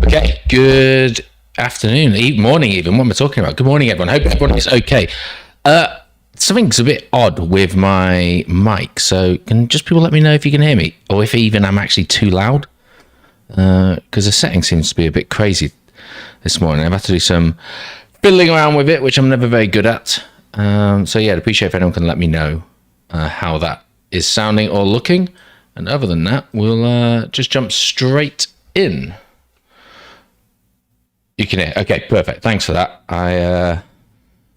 Okay, good afternoon, morning even, what am I talking about? Good morning, everyone. Hope everyone is okay. Something's a bit odd with my mic, so can just people let me know if you can hear me, or if even I'm actually too loud, because the setting seems to be a bit crazy this morning. I've had to do some fiddling around with it, which I'm never very good at. So yeah, I'd appreciate if anyone can let me know how that is sounding or looking. And other than that, we'll just jump straight in. You can hear. Okay, perfect. Thanks for that.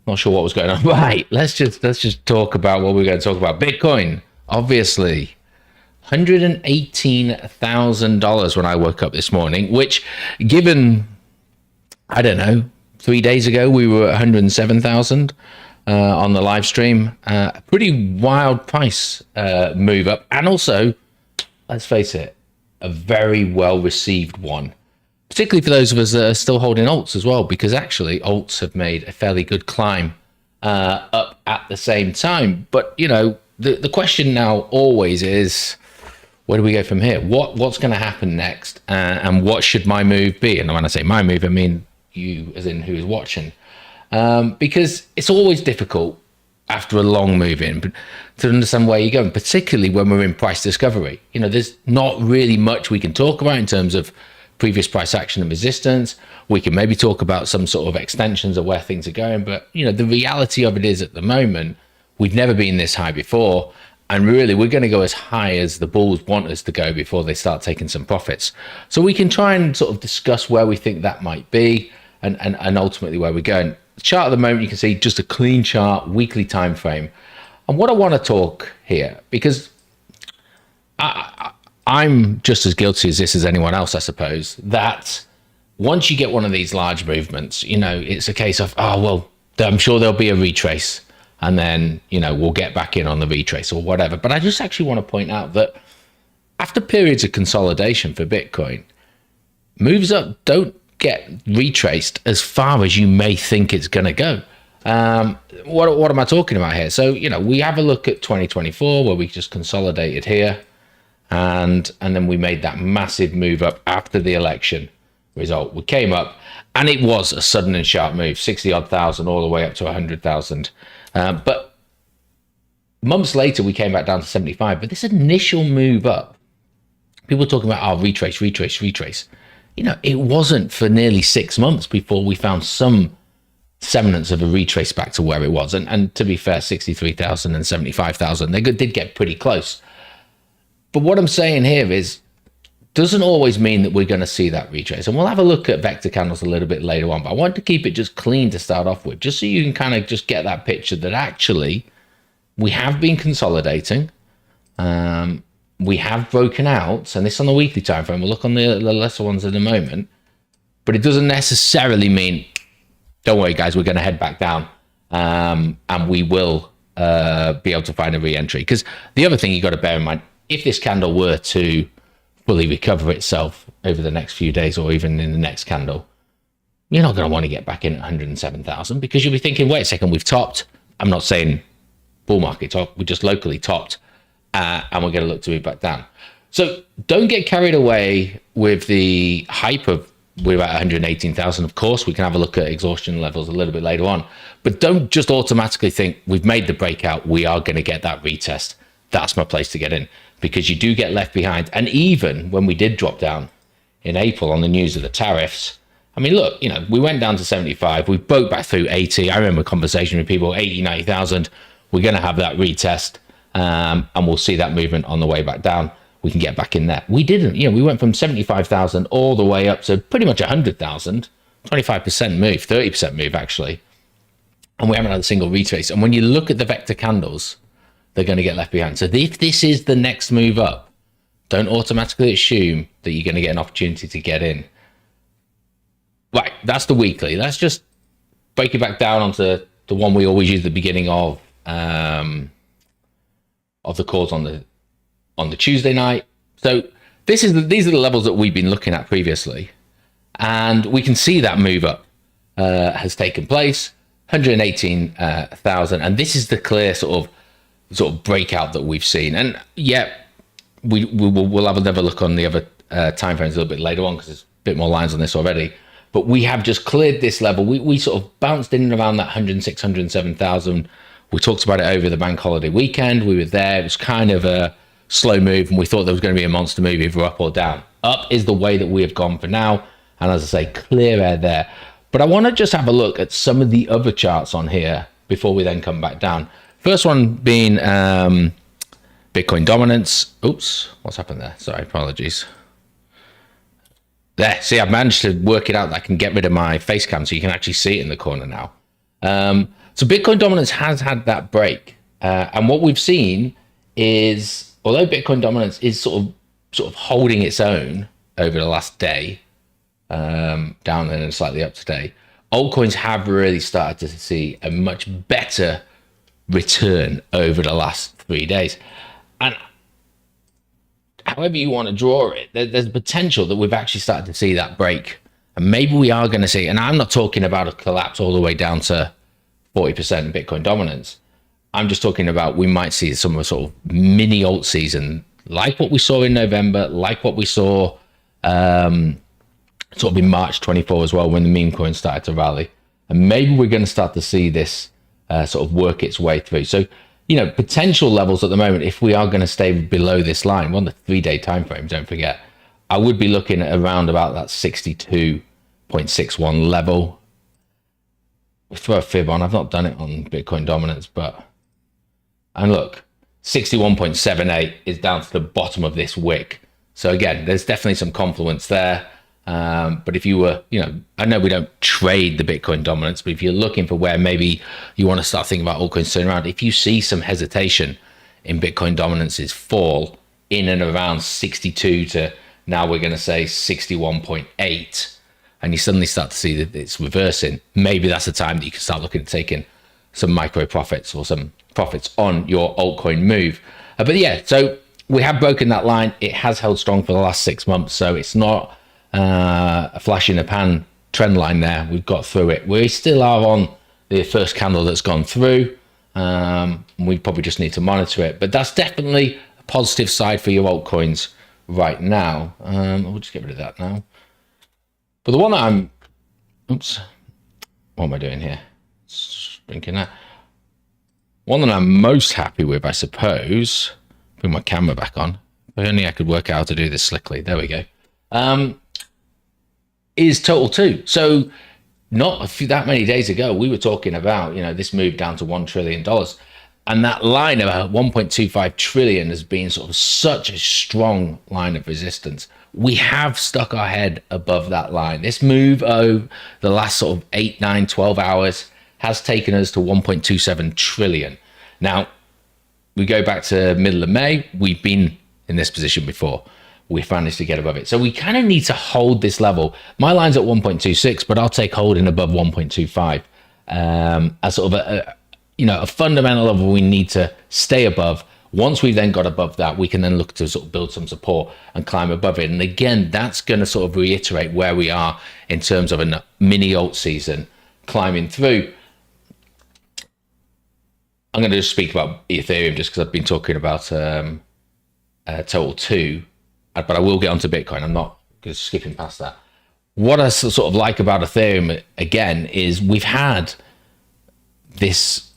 Not sure what was going on. Right, let's just talk about what we're going to talk about. Bitcoin, obviously, $118,000 when I woke up this morning. Which, given, I don't know, 3 days ago we were at 107,000 on the live stream. A pretty wild price move up, and also, let's face it, a very well received one. Particularly for those of us that are still holding alts as well, because actually alts have made a fairly good climb up at the same time. But, you know, the question now always is, where do we go from here? What's going to happen next? And what should my move be? And when I say my move, I mean you as in who is watching. Because it's always difficult after a long move in to understand where you're going, particularly when we're in price discovery. You know, there's not really much we can talk about in terms of previous price action and resistance. We can maybe talk about some sort of extensions of where things are going, but you know, the reality of it is at the moment, we've never been this high before. And really, we're going to go as high as the bulls want us to go before they start taking some profits. So we can try and sort of discuss where we think that might be and ultimately where we're going. The chart at the moment, you can see just a clean chart, weekly time frame. And what I want to talk here, because I'm just as guilty as this as anyone else, I suppose, that once you get one of these large movements, you know, it's a case of, oh, well, I'm sure there'll be a retrace and then, you know, we'll get back in on the retrace or whatever. But I just actually want to point out that after periods of consolidation for Bitcoin, moves up don't get retraced as far as you may think it's going to go. What am I talking about here? So, you know, we have a look at 2024 where we just consolidated here. And then we made that massive move up after the election result. We came up, and it was a sudden and sharp move, 60 odd thousand all the way up to 100,000. But months later, we came back down to 75. But this initial move up, people were talking about, oh, retrace. You know, it wasn't for nearly 6 months before we found some semblance of a retrace back to where it was. And to be fair, 63,000 and 75,000, they did get pretty close. But what I'm saying here is, doesn't always mean that we're going to see that retrace. And we'll have a look at vector candles a little bit later on. But I want to keep it just clean to start off with, just so you can kind of just get that picture that actually we have been consolidating. We have broken out, and this on the weekly time frame. We'll look on the lesser ones in a moment. But it doesn't necessarily mean, don't worry, guys, we're going to head back down. And we will be able to find a re-entry. Because the other thing you got to bear in mind, if this candle were to fully recover itself over the next few days or even in the next candle, you're not going to want to get back in at 107,000 because you'll be thinking, wait a second, we've topped. I'm not saying bull market top, we just locally topped and we're going to look to move back down. So don't get carried away with the hype of we're at 118,000. Of course, we can have a look at exhaustion levels a little bit later on, but don't just automatically think we've made the breakout, we are going to get that retest. That's my place to get in, because you do get left behind. And even when we did drop down in April on the news of the tariffs, I mean, look, you know, we went down to 75. We broke back through 80. I remember a conversation with people, 80, 90,000. We're going to have that retest and we'll see that movement on the way back down. We can get back in there. We didn't. You know, we went from 75,000 all the way up to pretty much 100,000, 25% move, 30% move actually. And we haven't had a single retrace. And when you look at the vector candles, they're going to get left behind. So if this is the next move up, don't automatically assume that you're going to get an opportunity to get in. Right, that's the weekly. Let's just break it back down onto the one we always use at the beginning of the calls on the Tuesday night. So these are the levels that we've been looking at previously, and we can see that move up has taken place, 118,000, and this is the clear sort of breakout that we've seen. And yeah, we'll have another look on the other time frames a little bit later on, because there's bit more lines on this already, but we have just cleared this level. We sort of bounced in and around that 106, 107,000. We talked about it over the bank holiday weekend. We were there. It was kind of a slow move, and we thought there was going to be a monster move either up or down. Up is the way that we have gone for now. And as I say, clear air there. But I want to just have a look at some of the other charts on here before we then come back down. First one being Bitcoin dominance. Oops, what's happened there? Sorry, apologies. There, see, I've managed to work it out that I can get rid of my face cam so you can actually see it in the corner now. So Bitcoin dominance has had that break. And what we've seen is, although Bitcoin dominance is sort of holding its own over the last day, down and slightly up today, altcoins have really started to see a much better return over the last 3 days. And however you want to draw it, there's a potential that we've actually started to see that break. And maybe we are going to see, and I'm not talking about a collapse all the way down to 40% in Bitcoin dominance. I'm just talking about we might see some sort of mini alt season, like what we saw in November, like what we saw sort of in March 24 as well, when the meme coin started to rally. And maybe we're going to start to see this sort of work its way through. So, potential levels at the moment, if we are going to stay below this line, on the 3-day time frame, don't forget, I would be looking at around about that 62.61 level. We'll throw a fib on. I've not done it on Bitcoin dominance, and look, 61.78 is down to the bottom of this wick. So again, there's definitely some confluence there. But if you were, I know we don't trade the Bitcoin dominance, but if you're looking for where maybe you want to start thinking about altcoins turning around, if you see some hesitation in Bitcoin dominance's fall in and around 62 to now we're going to say 61.8, and you suddenly start to see that it's reversing, maybe that's the time that you can start looking at taking some micro profits or some profits on your altcoin move. But yeah, so we have broken that line. It has held strong for the last 6 months, so it's not a flash in the pan trend line there. We've got through it. We still are on the first candle that's gone through. We probably just need to monitor it, but that's definitely a positive side for your altcoins right now. We'll just get rid of that now. But the one that what am I doing here? Blinking that. One that I'm most happy with, I suppose, bring my camera back on. If only I could work out how to do this slickly. There we go. Is Total 2. So not that many days ago, we were talking about, this move down to $1 trillion. And that line of 1.25 trillion has been sort of such a strong line of resistance. We have stuck our head above that line. This move over the last sort of 8, 9, 12 hours has taken us to 1.27 trillion. Now, we go back to middle of May. We've been in this position before. We've managed to get above it. So we kind of need to hold this level. My line's at 1.26, but I'll take holding above 1.25 as sort of a fundamental level we need to stay above. Once we've then got above that, we can then look to sort of build some support and climb above it. And again, that's going to sort of reiterate where we are in terms of a mini alt season climbing through. I'm going to just speak about Ethereum just because I've been talking about Total 2. But I will get onto Bitcoin. I'm not just skipping past that. What I sort of like about Ethereum, again, is we've had this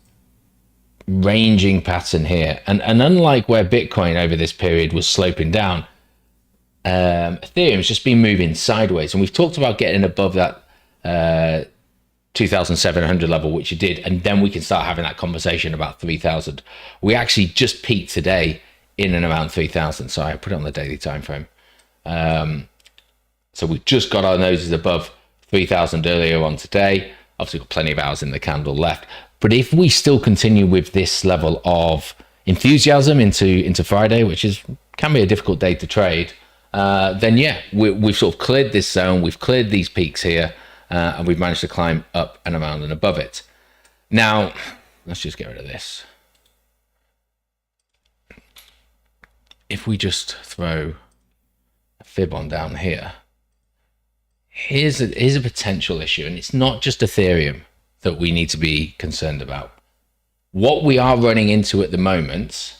ranging pattern here. And unlike where Bitcoin over this period was sloping down, Ethereum's just been moving sideways. And we've talked about getting above that 2,700 level, which you did. And then we can start having that conversation about 3,000. We actually just peaked today in and around 3,000. So I put it on the daily time frame. So we've just got our noses above 3,000 earlier on today. Obviously got plenty of hours in the candle left. But if we still continue with this level of enthusiasm into Friday, which can be a difficult day to trade, then yeah, we've sort of cleared this zone. We've cleared these peaks here, and we've managed to climb up and around and above it. Now, let's just get rid of this. If we just throw a fib on down here, here's a potential issue, and it's not just Ethereum that we need to be concerned about. What we are running into at the moment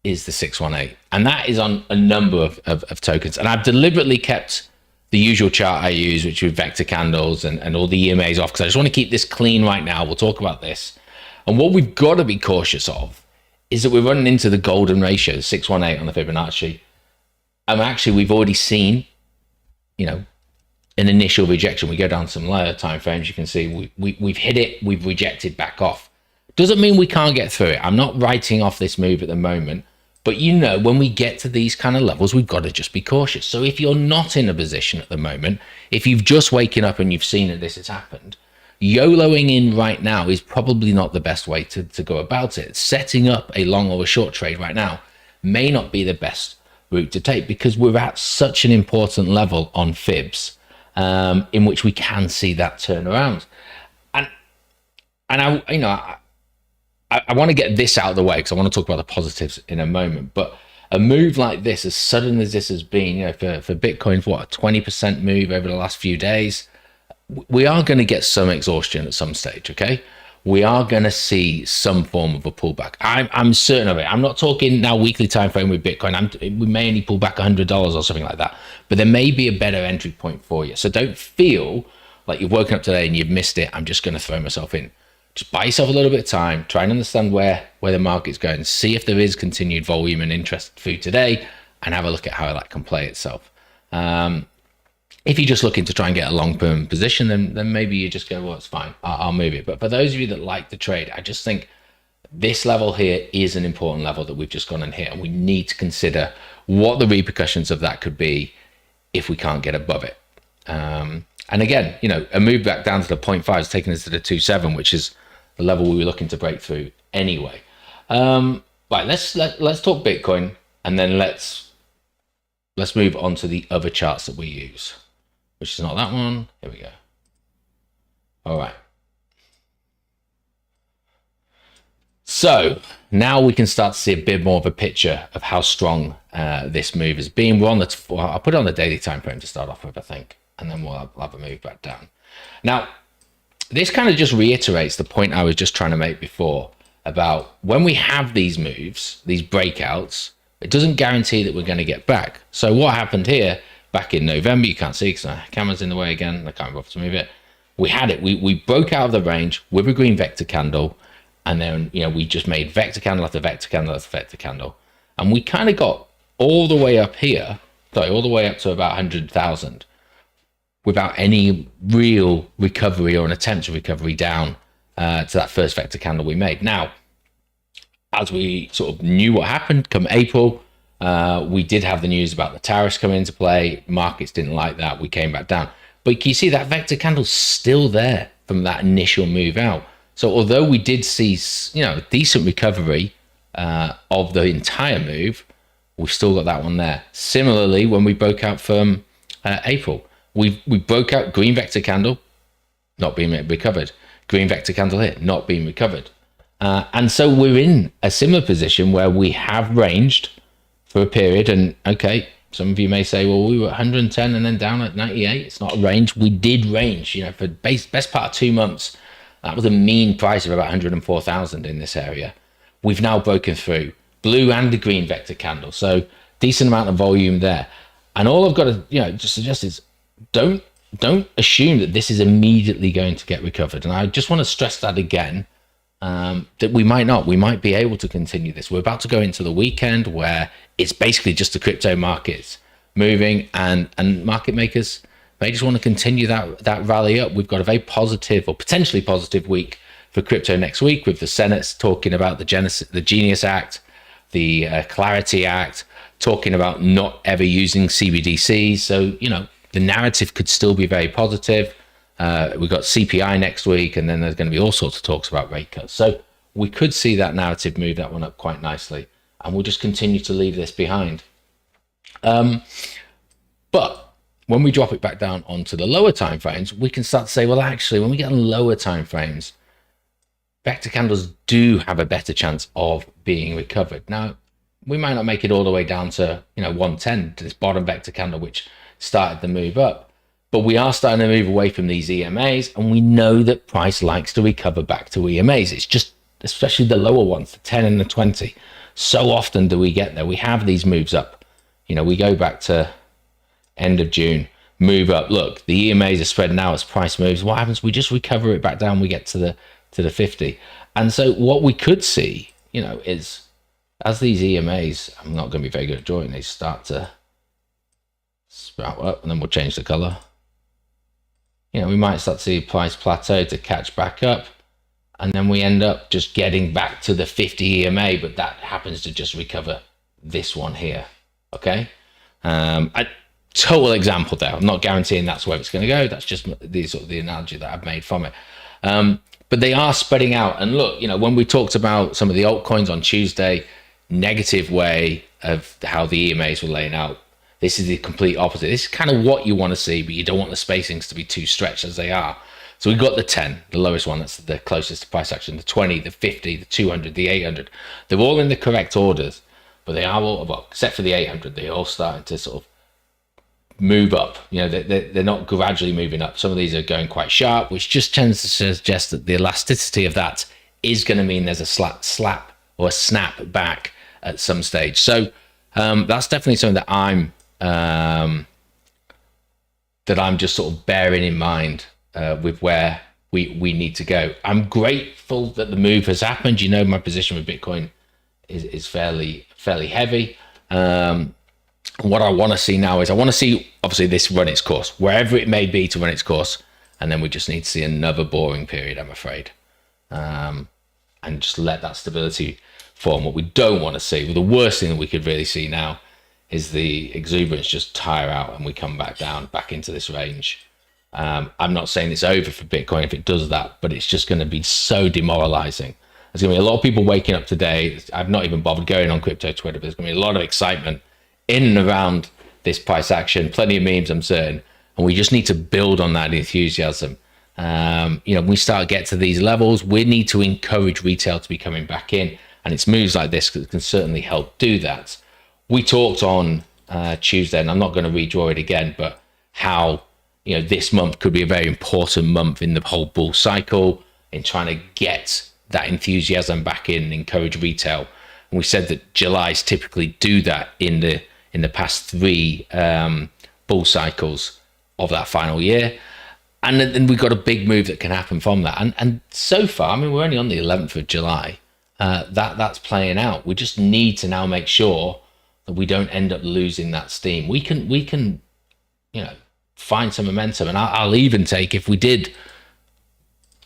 is the 618, and that is on a number of tokens. And I've deliberately kept the usual chart I use, which is vector candles and all the EMAs off, because I just want to keep this clean right now. We'll talk about this. And what we've got to be cautious of is that we're running into the golden ratio, 618 on the Fibonacci. And actually, we've already seen, an initial rejection. We go down some lower time frames. You can see we've hit it. We've rejected back off. Doesn't mean we can't get through it. I'm not writing off this move at the moment. But when we get to these kind of levels, we've got to just be cautious. So if you're not in a position at the moment, if you've just waken up and you've seen that this has happened, YOLOing in right now is probably not the best way to go about it. Setting up a long or a short trade right now may not be the best route to take, because we're at such an important level on fibs in which we can see that turnaround. And I want to get this out of the way because I want to talk about the positives in a moment. But a move like this, as sudden as this has been, for Bitcoin, for a 20% move over the last few days, we are going to get some exhaustion at some stage. Okay, we are going to see some form of a pullback. I'm certain of it. I'm not talking now weekly time frame with Bitcoin. We may only pull back $100 or something like that, but there may be a better entry point for you. So don't feel like you've woken up today and you've missed it. I'm just going to throw myself in. Just buy yourself a little bit of time, try and understand where the market's going, see if there is continued volume and interest through today, and have a look at how that can play itself. If you're just looking to try and get a long-term position, then maybe you just go, well, it's fine, I'll move it. But for those of you that like to trade, I just think this level here is an important level that we've just gone and hit, and we need to consider what the repercussions of that could be if we can't get above it. And again, a move back down to the 0.5 has taken us to the 2.7, which is the level we were looking to break through anyway. Right, let's talk Bitcoin, and then let's move on to the other charts that we use, which is not that one. Here we go. All right. So now we can start to see a bit more of a picture of how strong this move has been. We're on I'll put it on the daily time frame to start off with, I think, and then we'll have a move back down. Now, this kind of just reiterates the point I was just trying to make before about when we have these moves, these breakouts, it doesn't guarantee that we're going to get back. So what happened here back in November, you can't see because the camera's in the way again, I can't bother to move it. We had it, we broke out of the range with a green vector candle, and then we just made vector candle after vector candle after vector candle. And we kind of got all the way up here, all the way up to about 100,000. Without any real recovery or an attempt to recovery down to that first vector candle we made. Now, as we sort of knew what happened come April, we did have the news about the tariffs coming into play. Markets didn't like that. We came back down. But you see that vector candle's still there from that initial move out. So although we did see a decent recovery of the entire move, we've still got that one there. Similarly, when we broke out from April, we broke out green vector candle, not being recovered. Green vector candle here, not being recovered. And so we're in a similar position where we have ranged for a period. And okay, some of you may say, well, we were 110 and then down at 98. It's not a range. We did range, for best part of 2 months. That was a mean price of about 104,000 in this area. We've now broken through blue and the green vector candle. So decent amount of volume there. And all I've got to, just suggest is, don't assume that this is immediately going to get recovered. And I just want to stress that again, that we might be able to continue this. We're about to go into the weekend where it's basically just the crypto markets moving, and market makers may just want to continue that rally up. We've got a very positive or potentially positive week for crypto next week, with the Senate's talking about the Genius Act, the Clarity Act, talking about not ever using CBDCs. So, the narrative could still be very positive. We've got CPI next week, and then there's going to be all sorts of talks about rate cuts. So we could see that narrative move that one up quite nicely, and we'll just continue to leave this behind. But when we drop it back down onto the lower time frames, we can start to say, well, actually, when we get on lower time frames, vector candles do have a better chance of being recovered. Now, we might not make it all the way down to 110, to this bottom vector candle, which started the move up, but we are starting to move away from these EMAs, and we know that price likes to recover back to EMAs. It's just, especially the lower ones, the 10 and the 20, so often do we get there. We have these moves up. We go back to end of June, move up. Look, the EMAs are spreading out as price moves. What happens? We just recover it back down. We get to the 50. And so what we could see, is as these EMAs, I'm not going to be very good at drawing, they start to sprout up, and then we'll change the color. We might start to see price plateau to catch back up, and then we end up just getting back to the 50 EMA, but that happens to just recover this one here. Okay. A total example there. I'm not guaranteeing that's where it's going to go. That's just the analogy that I've made from it. But they are spreading out. And look, when we talked about some of the altcoins on Tuesday, negative way of how the EMAs were laying out, this is the complete opposite. This is kind of what you want to see, but you don't want the spacings to be too stretched as they are. So we've got the 10, the lowest one, that's the closest to price action, the 20, the 50, the 200, the 800. They're all in the correct orders, but they are all, well, except for the 800, they're all starting to sort of move up. They're not gradually moving up. Some of these are going quite sharp, which just tends to suggest that the elasticity of that is going to mean there's a slap or a snap back at some stage. So that's definitely something that I'm just sort of bearing in mind with where we need to go. I'm grateful that the move has happened. My position with Bitcoin is fairly heavy. What I want to see now is I want to see, obviously, this run its course, wherever it may be to run its course. And then we just need to see another boring period, I'm afraid. And just let that stability form. What we don't want to see, well, the worst thing that we could really see now is the exuberance just tire out and we come back down, back into this range. I'm not saying it's over for Bitcoin if it does that, but it's just going to be so demoralizing. There's going to be a lot of people waking up today. I've not even bothered going on crypto Twitter, but there's going to be a lot of excitement in and around this price action, plenty of memes, I'm certain. And we just need to build on that enthusiasm. We start to get to these levels, we need to encourage retail to be coming back in. And it's moves like this that can certainly help do that. We talked on Tuesday, and I'm not going to redraw it again, but how this month could be a very important month in the whole bull cycle in trying to get that enthusiasm back in and encourage retail. And we said that July's typically do that in the past 3 bull cycles of that final year. And then we've got a big move that can happen from that. And so far, we're only on the 11th of July. That's playing out. We just need to now make sure that we don't end up losing that steam. We can find some momentum, and I'll even take, if we did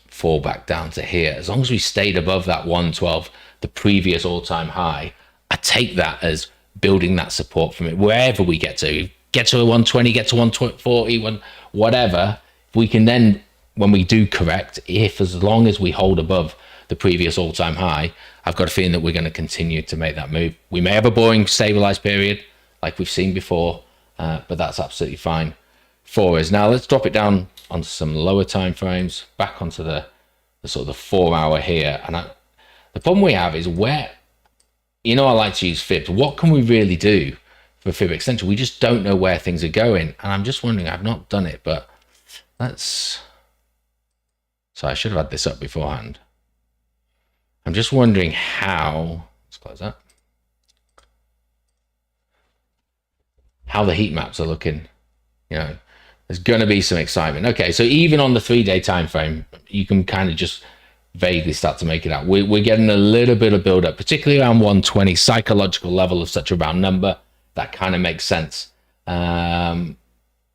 fall back down to here, as long as we stayed above that 112, the previous all-time high, I take that as building that support from it wherever we get to a 120, get to 140, whatever. We can then, when we do correct, as long as we hold above the previous all-time high, I've got a feeling that we're going to continue to make that move. We may have a boring stabilized period like we've seen before, but that's absolutely fine for us. Now let's drop it down onto some lower time frames, back onto the sort of the 4 hour here. And the problem we have is where, I like to use fibs. What can we really do for fib extension? We just don't know where things are going. And I'm just wondering, I've not done it, but so I should have had this up beforehand. I'm just wondering how, let's close that, how the heat maps are looking. There's going to be some excitement. Okay, so even on the 3-day time frame, you can kind of just vaguely start to make it out. We're getting a little bit of build up, particularly around 120, psychological level of such a round number. That kind of makes sense.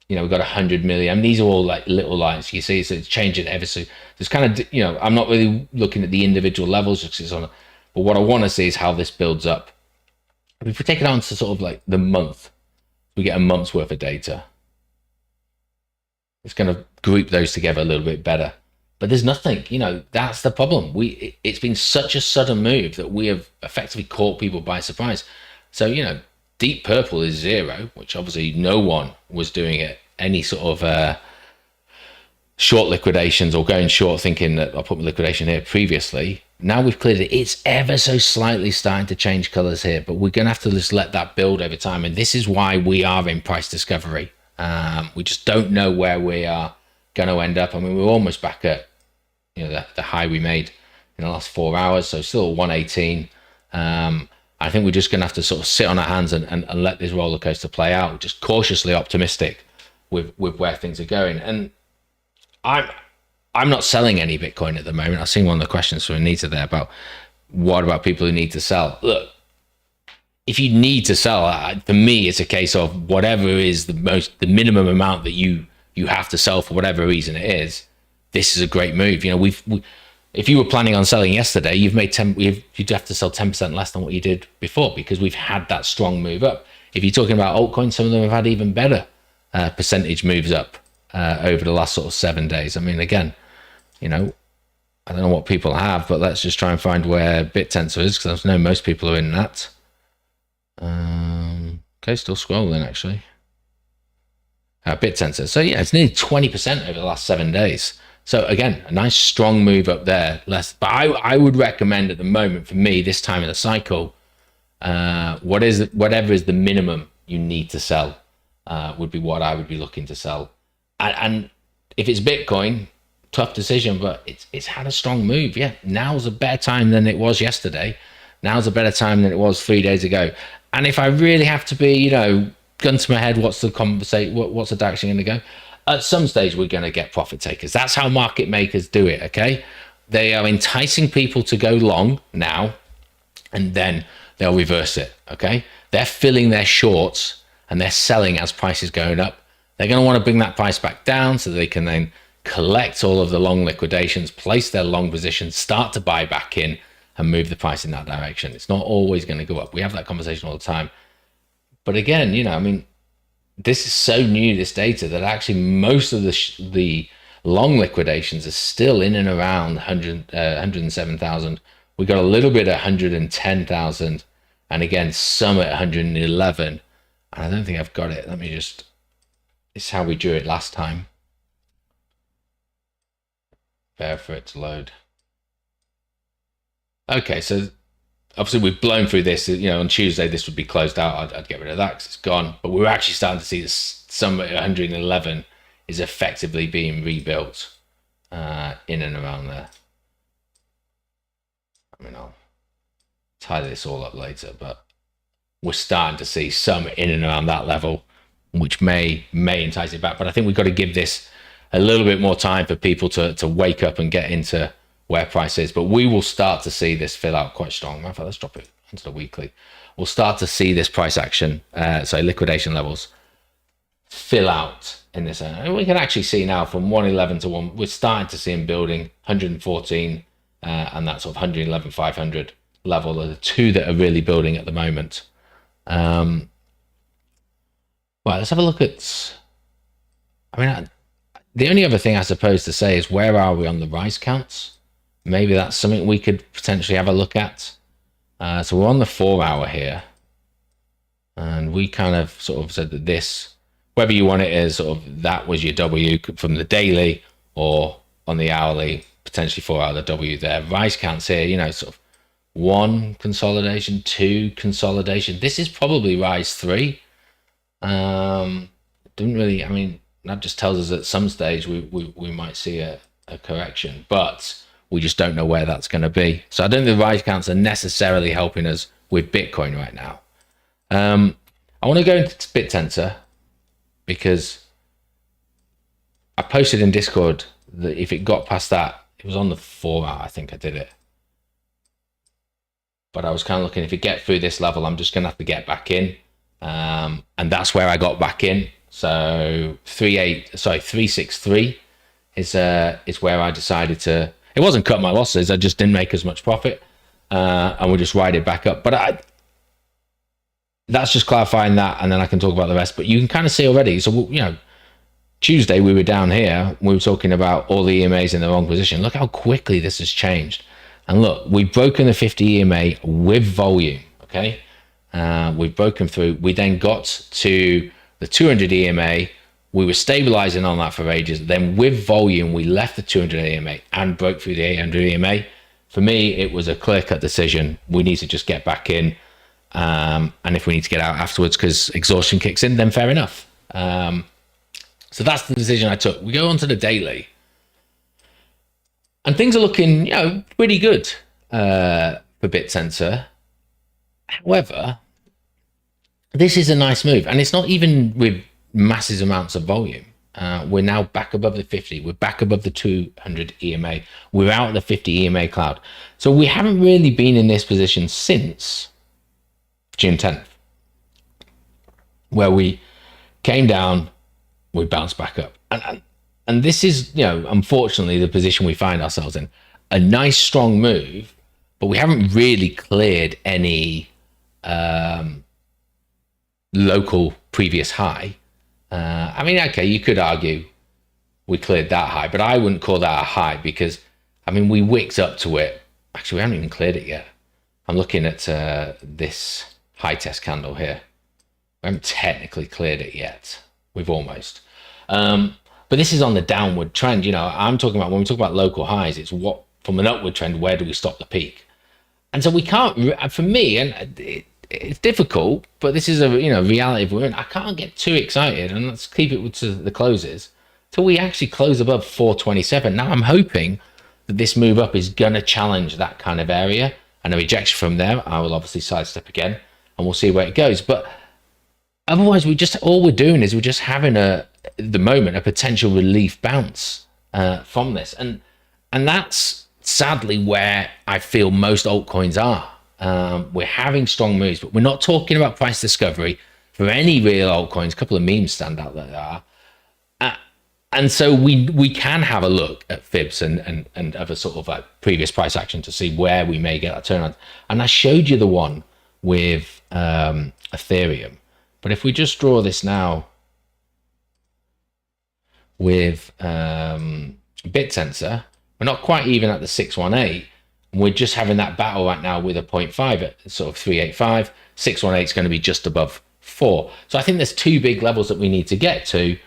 We've got 100 million. These are all like little lines, you see, so it's changing ever so. It's kind of, I'm not really looking at the individual levels, but what I want to see is how this builds up. If we take it on to sort of like the month, we get a month's worth of data. It's going to group those together a little bit better. But there's nothing, that's the problem. It's been such a sudden move that we have effectively caught people by surprise. So, deep purple is 0, which obviously no one was doing it. Any sort of short liquidations or going short thinking that I'll put my liquidation here previously. Now we've cleared it. It's ever so slightly starting to change colors here, but we're going to have to just let that build over time. And this is why we are in price discovery. We just don't know where we are going to end up. We're almost back at the high we made in the last 4 hours, so still 118. I think we're just going to have to sort of sit on our hands and let this roller coaster play out. Just cautiously optimistic with where things are going. And I'm not selling any Bitcoin at the moment. I've seen one of the questions from Anita there about what about people who need to sell. Look, if you need to sell, for me, it's a case of whatever is the minimum amount that you have to sell for whatever reason it is. This is a great move. You know, if you were planning on selling yesterday, you'd have to sell 10% less than what you did before, because we've had that strong move up. If you're talking about altcoins, some of them have had even better percentage moves up over the last sort of 7 days. I mean, again, you know, I don't know what people have, but let's just try and find where BitTensor is, because I know most people are in that. Okay, still scrolling actually. BitTensor. So yeah, it's nearly 20% over the last 7 days. So again, a nice strong move up there. But I would recommend at the moment, for me, this time of the cycle, whatever is the minimum you need to sell would be what I would be looking to sell. And if it's Bitcoin, tough decision, but it's had a strong move. Yeah, now's a better time than it was yesterday. Now's a better time than it was 3 days ago. And if I really have to be, you know, gun to my head, what's the direction going to go? At some stage, we're going to get profit takers. That's how market makers do it, okay? They are enticing people to go long now, and then they'll reverse it, okay? They're filling their shorts, and they're selling as price is going up. They're going to want to bring that price back down so they can then collect all of the long liquidations, place their long positions, start to buy back in, and move the price in that direction. It's not always going to go up. We have that conversation all the time. But again, you know, I mean, this is so new, this data, that actually most of the long liquidations are still in and around 107,000. We got a little bit at 110,000, and again, some at 111. And I don't think I've got it. Let me just, it's how we drew it last time. Bear for it to load. Okay, so obviously we've blown through this. You know, on Tuesday this would be closed out. I'd get rid of that because it's gone. But we're actually starting to see this. Some at 111 is effectively being rebuilt in and around there. I mean, I'll tidy this all up later, but we're starting to see some in and around that level, which may entice it back. But I think we've got to give this a little bit more time for people to wake up and get into where price is. But we will start to see this fill out quite strong. In fact, let's drop it into the weekly. We'll start to see this price action, liquidation levels, fill out in this. And we can actually see now from 111 to 1, we're starting to see them building 114 and that sort of 111,500 level are the two that are really building at the moment. Right, let's have a look at, the only other thing I suppose to say is, where are we on the rise counts? Maybe that's something we could potentially have a look at. So we're on the 4 hour here. And we kind of sort of said that this, whether you want it as sort of that was your W from the daily, or on the hourly, potentially 4 hour W there. Rise counts here, you know, sort of 1 consolidation, 2 consolidation. This is probably rise 3. Didn't really, I mean, that just tells us at some stage we might see a correction, but we just don't know where that's going to be. So I don't think the rise counts are necessarily helping us with Bitcoin right now. I want to go into BitTensor because I posted in Discord that if it got past that, it was on the 4 hour, I think I did it. But I was kind of looking, if it get through this level, I'm just going to have to get back in. And that's where I got back in. So 363 is where I decided to, it wasn't cut my losses, I just didn't make as much profit, and we'll just ride it back up. But that's just clarifying that, and then I can talk about the rest. But you can kind of see already, so you know, Tuesday we were down here, we were talking about all the EMAs in the wrong position. Look how quickly this has changed. And look, we've broken the 50 EMA with volume, okay? We've broken through. We then got to the 200 EMA. We were stabilizing on that for ages. Then with volume, we left the 200 EMA and broke through the 800 EMA. For me, it was a clear-cut decision. We need to just get back in. And if we need to get out afterwards because exhaustion kicks in, then fair enough. So that's the decision I took. We go on to the daily. And things are looking, you know, pretty good for BitTensor. However, this is a nice move. And it's not even with massive amounts of volume. We're now back above the 50. We're back above the 200 EMA. We're out the 50 EMA cloud. So we haven't really been in this position since June 10th, where we came down, we bounced back up. And this is, unfortunately, the position we find ourselves in. A nice, strong move, but we haven't really cleared any local previous high. Okay, you could argue we cleared that high, but I wouldn't call that a high because, we wicked up to it. Actually, we haven't even cleared it yet. I'm looking at this high test candle here. We haven't technically cleared it yet. We've almost. But this is on the downward trend. I'm talking about when we talk about local highs, it's what from an upward trend, where do we stop the peak? And so we can't, for me, and it's difficult, but this is a reality of women. I can't get too excited, and let's keep it to the closes till we actually close above 427. Now I'm hoping that this move up is gonna challenge that kind of area, and a rejection from there, I will obviously sidestep again, and we'll see where it goes. But otherwise, all we're doing is we're just having the moment a potential relief bounce from this, and that's sadly where I feel most altcoins are. We're having strong moves, but we're not talking about price discovery for any real altcoins. A couple of memes stand out that there are. And so we can have a look at fibs and other sort of like previous price action to see where we may get that turnaround. And I showed you the one with Ethereum. But if we just draw this now with BitTensor, we're not quite even at the 618. We're just having that battle right now with a 0.5 at sort of 385. 618 is going to be just above 4. So I think there's two big levels that we need to get to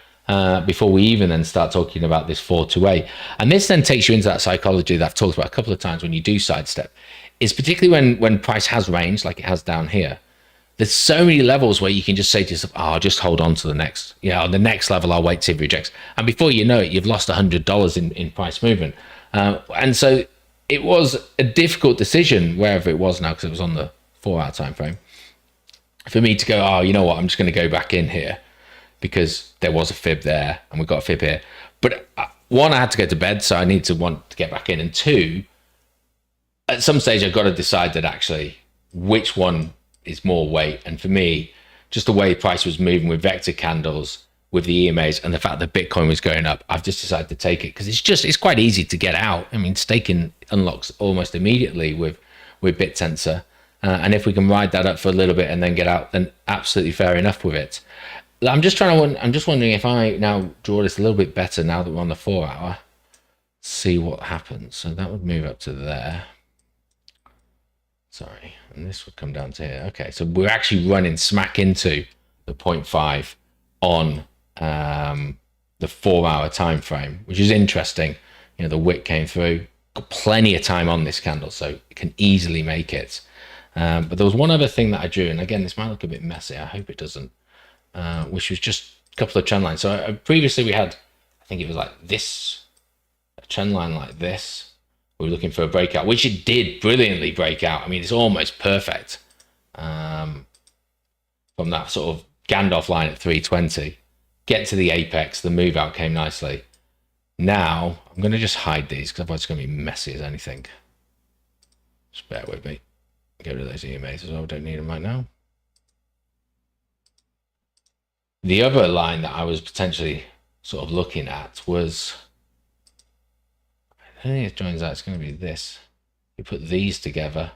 before we even then start talking about this 428. And this then takes you into that psychology that I've talked about a couple of times when you do sidestep. Is particularly when price has range like it has down here. There's so many levels where you can just say to yourself, I'll just hold on to the next. On the next level, I'll wait till it rejects. And before you know it, you've lost $100 in price movement. And so it was a difficult decision, wherever it was now, because it was on the 4-hour time frame, for me to go, you know what, I'm just going to go back in here because there was a fib there and we've got a fib here. But one, I had to go to bed, so I need to want to get back in. And two, at some stage, I've got to decide that actually which one is more weight. And for me, just the way price was moving with vector candles, with the EMAs, and the fact that Bitcoin was going up, I've just decided to take it because it's quite easy to get out. Staking unlocks almost immediately with BitTensor. And if we can ride that up for a little bit and then get out, then absolutely fair enough with it. I'm just wondering if I now draw this a little bit better now that we're on the 4-hour, see what happens. So that would move up to there. Sorry, and this would come down to here. Okay, so we're actually running smack into the 0.5 on the 4-hour time frame, which is interesting. The wick came through, got plenty of time on this candle, so it can easily make it. But there was one other thing that I drew, and again, this might look a bit messy. I hope it doesn't. Which was just a couple of trend lines. So previously we had, I think it was like this, a trend line like this. We were looking for a breakout, which it did brilliantly break out. It's almost perfect from that sort of Gandalf line at 320. Get to the apex, the move out came nicely. Now, I'm going to just hide these because otherwise it's going to be messy as anything. Just bear with me. Get rid of those EMAs as well, don't need them right now. The other line that I was potentially sort of looking at was, I don't think it joins out, it's going to be this. You put these together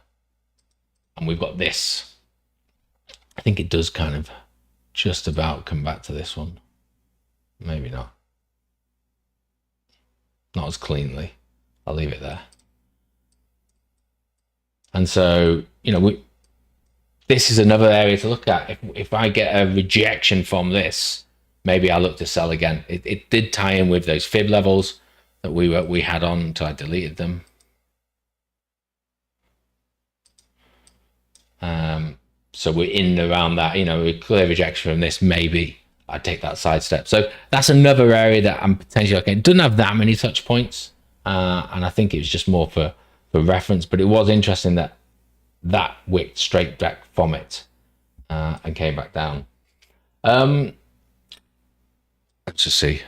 and we've got this. I think it does kind of just about come back to this one. Maybe not. Not as cleanly. I'll leave it there. And so, this is another area to look at. If I get a rejection from this, maybe I'll look to sell again. It did tie in with those fib levels that we had on until I deleted them. So we're in around that, a clear rejection from this, maybe I'd take that side step. So that's another area that I'm potentially looking at. It doesn't have that many touch points. And I think it was just more for reference, but it was interesting that wicked straight back from it and came back down. let's just see.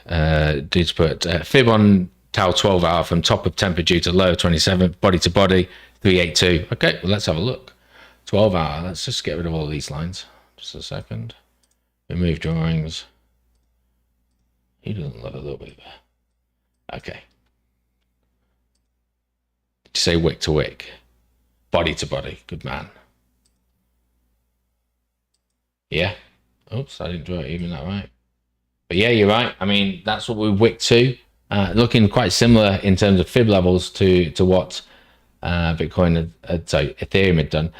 Dude's put fib on Tau 12 hour from top of temper due to low 27, body to body, 382. Okay, well, let's have a look. 12 hour. Let's just get rid of all these lines. Just a second. Remove drawings. He doesn't love a little bit there. Okay. Did you say wick to wick? Body to body. Good man. Yeah. Oops, I didn't draw it even that right. But yeah, you're right. I mean, that's what we wick to. Looking quite similar in terms of fib levels to what Bitcoin sorry, Ethereum had done.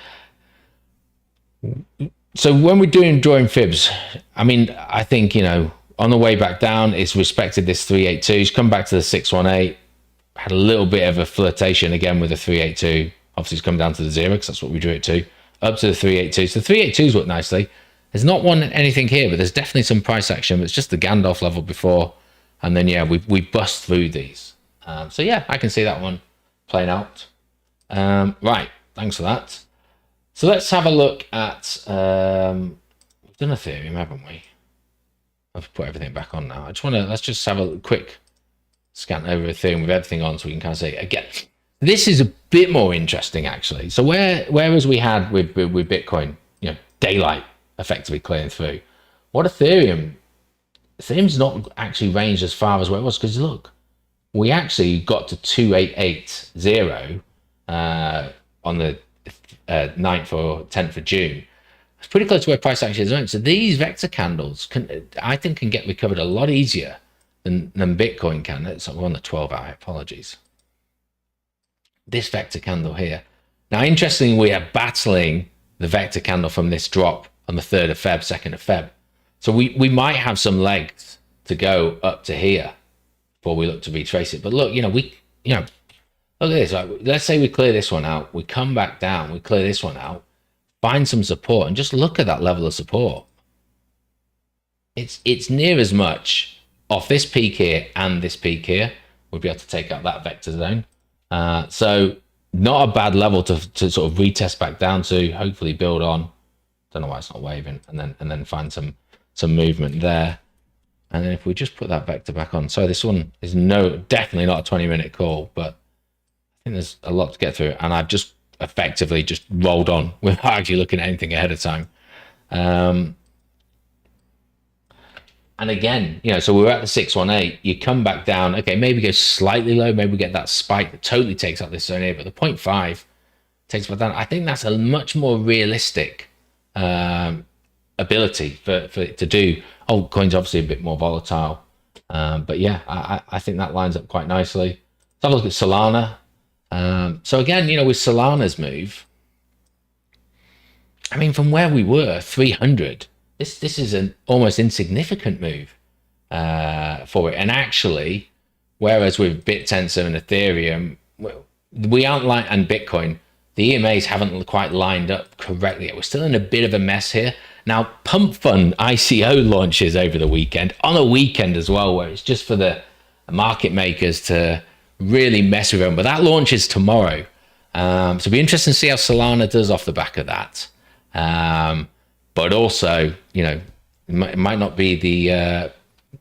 So when we're drawing fibs, I mean, I think, on the way back down, it's respected this 382. It's come back to the 618. Had a little bit of a flirtation again with the 382. Obviously, it's come down to the 0 because that's what we drew it to. Up to the 382. So the 382s look nicely. There's not anything here, but there's definitely some price action. But it's just the Gandalf level before. And then, yeah, we bust through these. So, yeah, I can see that one playing out. Right. Thanks for that. So let's have a look at... we've done Ethereum, haven't we? I've put everything back on now. Let's just have a quick scan over Ethereum with everything on so we can kind of say, again, this is a bit more interesting, actually. So whereas we had with Bitcoin, daylight effectively clearing through, what Ethereum's not actually ranged as far as where it was, because look, we actually got to 2880 on the 9th or 10th of June. It's pretty close to where price action is. So these vector candles I think can get recovered a lot easier than Bitcoin can. We're on the 12 hour, apologies. This vector candle here. Now, interestingly, we are battling the vector candle from this drop on the 3rd of Feb, 2nd of Feb. So we might have some legs to go up to here before we look to retrace it. But look, look at this. Let's say we clear this one out. We come back down. We clear this one out. Find some support and just look at that level of support. It's near as much off this peak here and this peak here. We'll be able to take out that vector zone. So not a bad level to sort of retest back down to. Hopefully build on. Don't know why it's not waving, and then find some movement there. And then if we just put that vector back on. So this one is definitely not a 20-minute call, but I think there's a lot to get through. And I've just effectively just rolled on without actually looking at anything ahead of time. And again, so we were at the 618. You come back down. Okay, maybe go slightly low. Maybe we get that spike that totally takes out this zone here. But the 0.5 takes it down. I think that's a much more realistic ability for it to do. Altcoin's obviously a bit more volatile, but yeah, I think that lines up quite nicely. Let's have a look at Solana. So again, with Solana's move, I mean, from where we were 300, this is an almost insignificant move for it. And actually, whereas with BitTensor and Ethereum, we aren't and Bitcoin, the EMAs haven't quite lined up correctly yet. We're still in a bit of a mess here. Now, Pump Fund ICO launches over the weekend, on a weekend as well, where it's just for the market makers to really mess with them. But that launches tomorrow. So it'll be interesting to see how Solana does off the back of that. But also, it might not be the,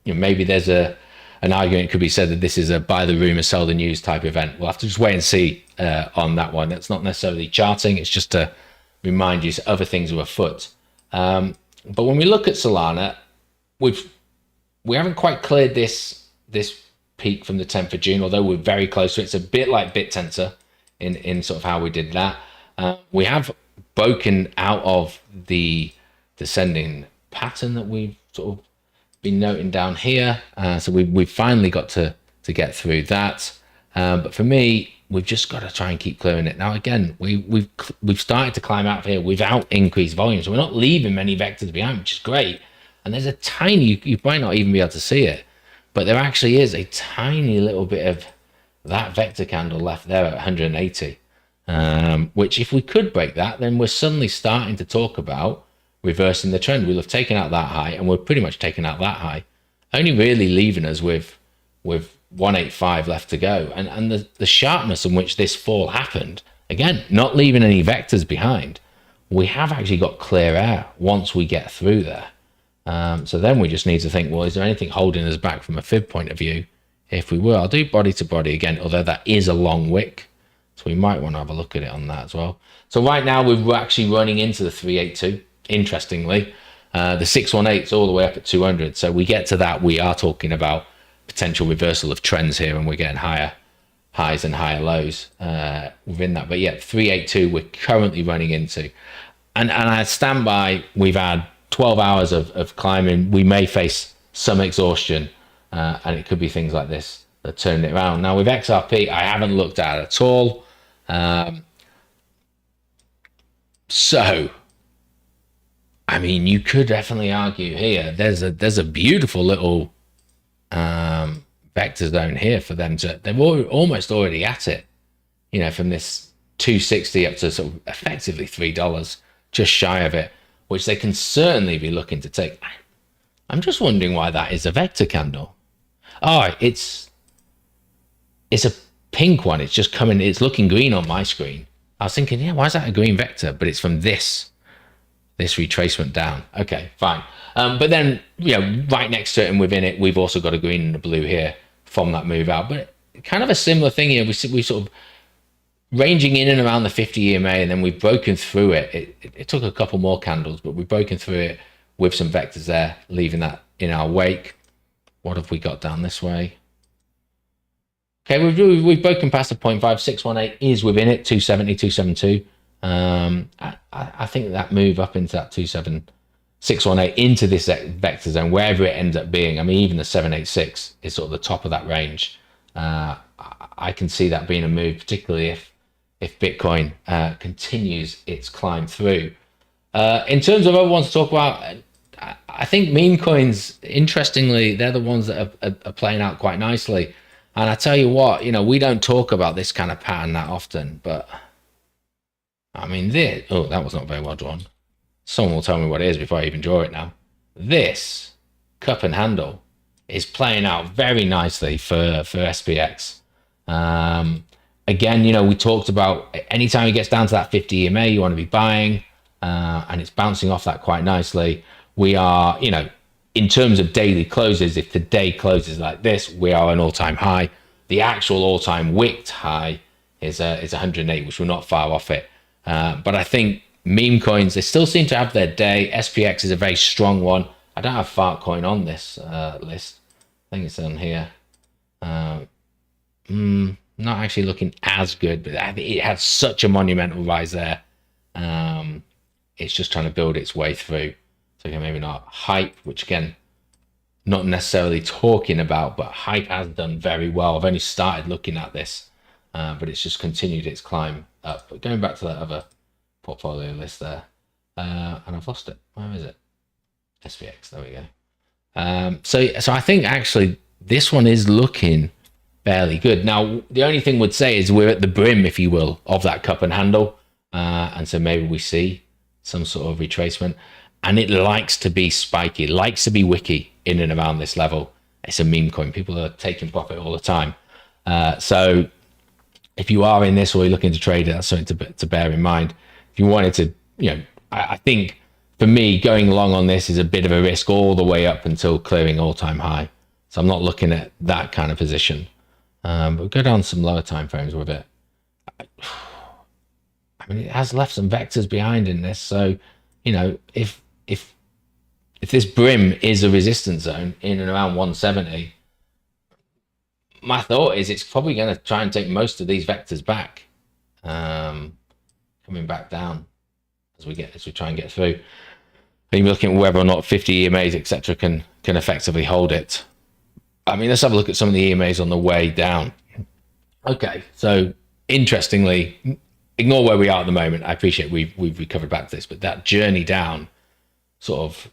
maybe there's an argument could be said that this is a buy the rumor, sell the news type event. We'll have to just wait and see on that one. That's not necessarily charting. It's just to remind you other things are afoot. But when we look at Solana, we haven't quite cleared this peak from the 10th of June, although we're very close to it. It's a bit like BitTensor in sort of how we did that. We have broken out of the descending pattern that we've sort of been noting down here. So we've finally got to get through that. But for me, we've just got to try and keep clearing it. Now, again, we've started to climb out of here without increased volume. So we're not leaving many vectors behind, which is great. And there's a tiny, you might not even be able to see it, but there actually is a tiny little bit of that vector candle left there at 180. Which if we could break that, then we're suddenly starting to talk about reversing the trend. We'll have taken out that high, and we're pretty much taken out that high, only really leaving us with 185 left to go. And the sharpness in which this fall happened, again, not leaving any vectors behind, we have actually got clear air once we get through there. So then we just need to think, well, is there anything holding us back from a fib point of view? If we were, I'll do body to body again, although that is a long wick. So we might want to have a look at it on that as well. So right now we're actually running into the 382. Interestingly, the 618 is all the way up at 200. So we get to that, we are talking about potential reversal of trends here, and we're getting higher highs and higher lows within that. But yeah, 382 we're currently running into. And I stand by, we've had 12 hours of climbing. We may face some exhaustion, and it could be things like this that turn it around. Now with XRP, I haven't looked at it at all. So, I mean, you could definitely argue here, there's a beautiful little vector zone here for them to, they're almost already at it, you know, from this 260 up to sort of effectively $3, just shy of it, which they can certainly be looking to take. I'm just wondering why that is a vector candle. Oh, it's a pink one. It's just coming, it's looking green on my screen. I was thinking, yeah, why is that a green vector? But it's from this retracement down. Okay, fine. But then, you know, right next to it and within it, we've also got a green and a blue here from that move out. But kind of a similar thing here. We sort of ranging in and around the 50 EMA, and then we've broken through it. It took a couple more candles, but we've broken through it with some vectors there, leaving that in our wake. What have we got down this way? Okay, we've broken past the 0.5. 618 is within it, 270, 272. I think that move up into that 618 into this vector zone, wherever it ends up being. I mean, even the 786 is sort of the top of that range. I can see that being a move, particularly if Bitcoin continues its climb through. In terms of other ones to talk about, I think meme coins, interestingly, they're the ones that are playing out quite nicely. And I tell you what, you know, we don't talk about this kind of pattern that often, but I mean, that was not very well drawn. Someone will tell me what it is before I even draw it now. This cup and handle is playing out very nicely for SPX. Again, you know, we talked about anytime it gets down to that 50 EMA, you want to be buying, and it's bouncing off that quite nicely. We are, you know, in terms of daily closes, if the day closes like this, we are an all-time high. The actual all-time wicked high is 108, which we're not far off it. But I think meme coins, they still seem to have their day. SPX is a very strong one. I don't have Fartcoin on this list. I think it's on here. Not actually looking as good, but it had such a monumental rise there. It's just trying to build its way through. So again, maybe not hype, which again, not necessarily talking about, but hype has done very well. I've only started looking at this, but it's just continued its climb up. But going back to that other portfolio list there, and I've lost it. Where is it? SPX, there we go. So I think actually this one is looking fairly good. Now, the only thing we'd say is we're at the brim, if you will, of that cup and handle. And so maybe we see some sort of retracement. And it likes to be spiky, likes to be wicky in and around this level. It's a meme coin. People are taking profit all the time. So if you are in this or you're looking to trade it, that's something to bear in mind. If you wanted to, you know, I think for me, going long on this is a bit of a risk all the way up until clearing all-time high. So I'm not looking at that kind of position. But go down some lower time frames with it. I mean, it has left some vectors behind in this. So, you know, if this brim is a resistance zone in and around 170, my thought is it's probably going to try and take most of these vectors back, coming back down as we try and get through. And you're looking at whether or not 50 EMAs, etc., can effectively hold it. I mean, let's have a look at some of the EMAs on the way down. Okay, so interestingly, ignore where we are at the moment. I appreciate we've recovered back to this, but that journey down, sort of.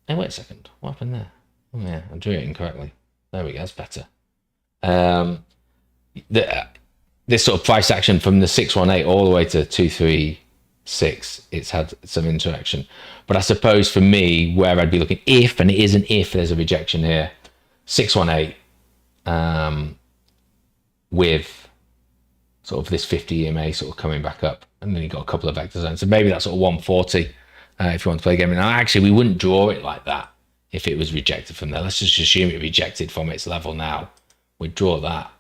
Hey, wait a second. What happened there? Oh yeah, I drew it incorrectly. There we go. That's better. This sort of price action from the 618 all the way to 236, it's had some interaction. But I suppose for me, where I'd be looking, if, and it is an if there's a rejection here, 618 with sort of this 50 EMA sort of coming back up, and then you've got a couple of vector zones. So maybe that's sort of 140 if you want to play a game. Now, actually, we wouldn't draw it like that. if it was rejected from there. Let's just assume it rejected from its level now. We'd draw that.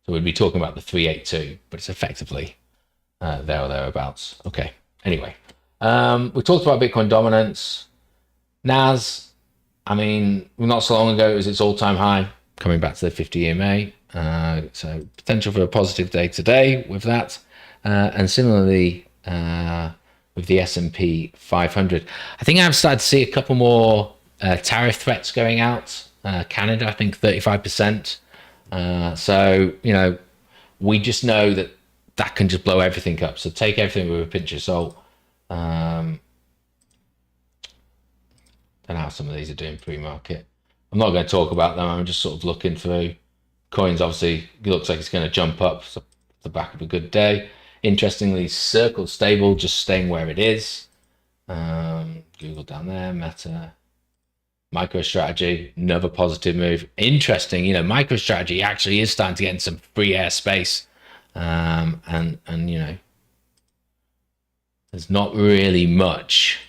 So we'd be talking about the 382, but it's effectively there or thereabouts. Okay. Anyway, we talked about Bitcoin dominance. NAS, I mean, not so long ago, it was its all-time high, coming back to the 50 EMA. So potential for a positive day today with that. And similarly, with the S&P 500. I think I've started to see a couple more tariff threats going out. Canada, I think 35%. So, you know, we just know that that can just blow everything up. So take everything with a pinch of salt. Don't know how some of these are doing pre-market. I'm not going to talk about them. I'm just sort of looking through. Coins, obviously, it looks like it's going to jump up. So the back of a good day. Interestingly, Circle stable, just staying where it is. Google down there, Meta. MicroStrategy, another positive move. Interesting, you know, MicroStrategy actually is starting to get in some free air space. And you know, there's not really much.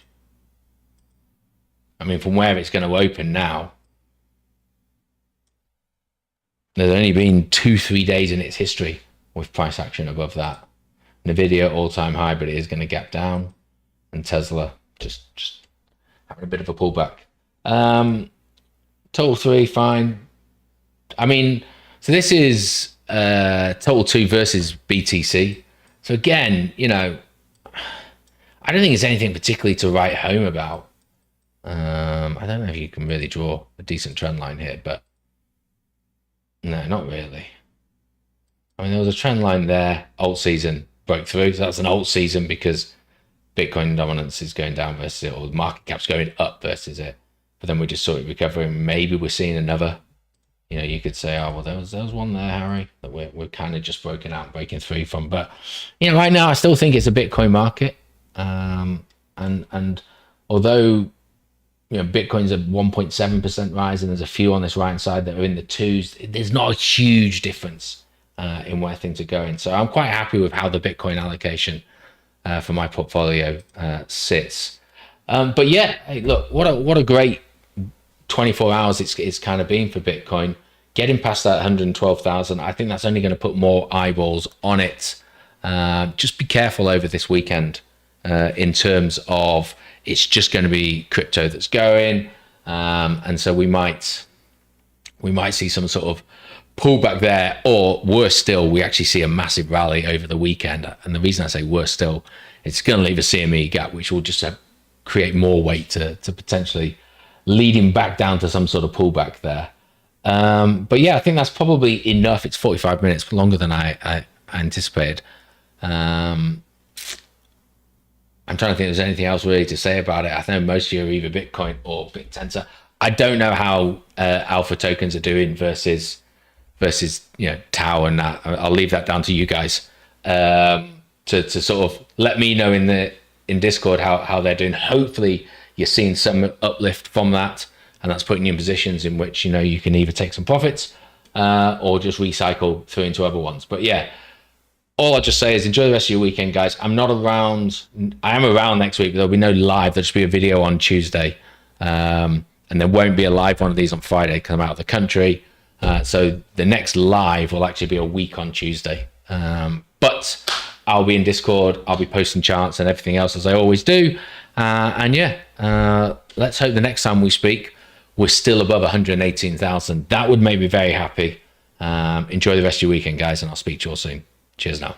I mean, from where it's going to open now, there's only been 2-3 days in its history with price action above that. Nvidia all-time high, but it is going to gap down, and Tesla just having a bit of a pullback. Total 3 fine. I mean, so this is Total 2 versus BTC. So again, you know, I don't think it's anything particularly to write home about. I don't know if you can really draw a decent trend line here, but no, not really. I mean, there was a trend line there. Alt season broke through. So that's an alt season because Bitcoin dominance is going down versus it, or the market cap's going up versus it. But then we just saw it recovering. Maybe we're seeing another. You know, you could say, oh, well, there was one there, Harry, that we're kind of just broken out, breaking through from. But, you know, right now I still think it's a Bitcoin market. And although, you know, Bitcoin's a 1.7% rise, and there's a few on this right hand side that are in the twos, there's not a huge difference in where things are going. So I'm quite happy with how the Bitcoin allocation for my portfolio sits. But yeah, hey, look, what a great 24 hours it's kind of been for Bitcoin. Getting past that 112,000, I think that's only going to put more eyeballs on it. Just be careful over this weekend in terms of it's just going to be crypto that's going, and so we might see some sort of pullback there, or worse still, we actually see a massive rally over the weekend. And the reason I say worse still, it's going to leave a CME gap, which will just create more weight to potentially leading back down to some sort of pullback there. But yeah, I think that's probably enough. It's 45 minutes longer than I anticipated. I'm trying to think if there's anything else really to say about it. I think most of you are either Bitcoin or BitTensor. I don't know how alpha tokens are doing versus you know, Tau and that. I'll leave that down to you guys to sort of let me know in Discord how they're doing. Hopefully you're seeing some uplift from that, and that's putting you in positions in which, you know, you can either take some profits or just recycle through into other ones. But yeah, all I'll just say is enjoy the rest of your weekend, guys. I'm not around. I am around next week, but there'll be no live. There'll just be a video on Tuesday. And there won't be a live one of these on Friday because I'm out of the country. So the next live will actually be a week on Tuesday. But I'll be in Discord. I'll be posting charts and everything else as I always do. And yeah, let's hope the next time we speak, we're still above 118,000. That would make me very happy. Enjoy the rest of your weekend, guys, and I'll speak to you all soon. Cheers now.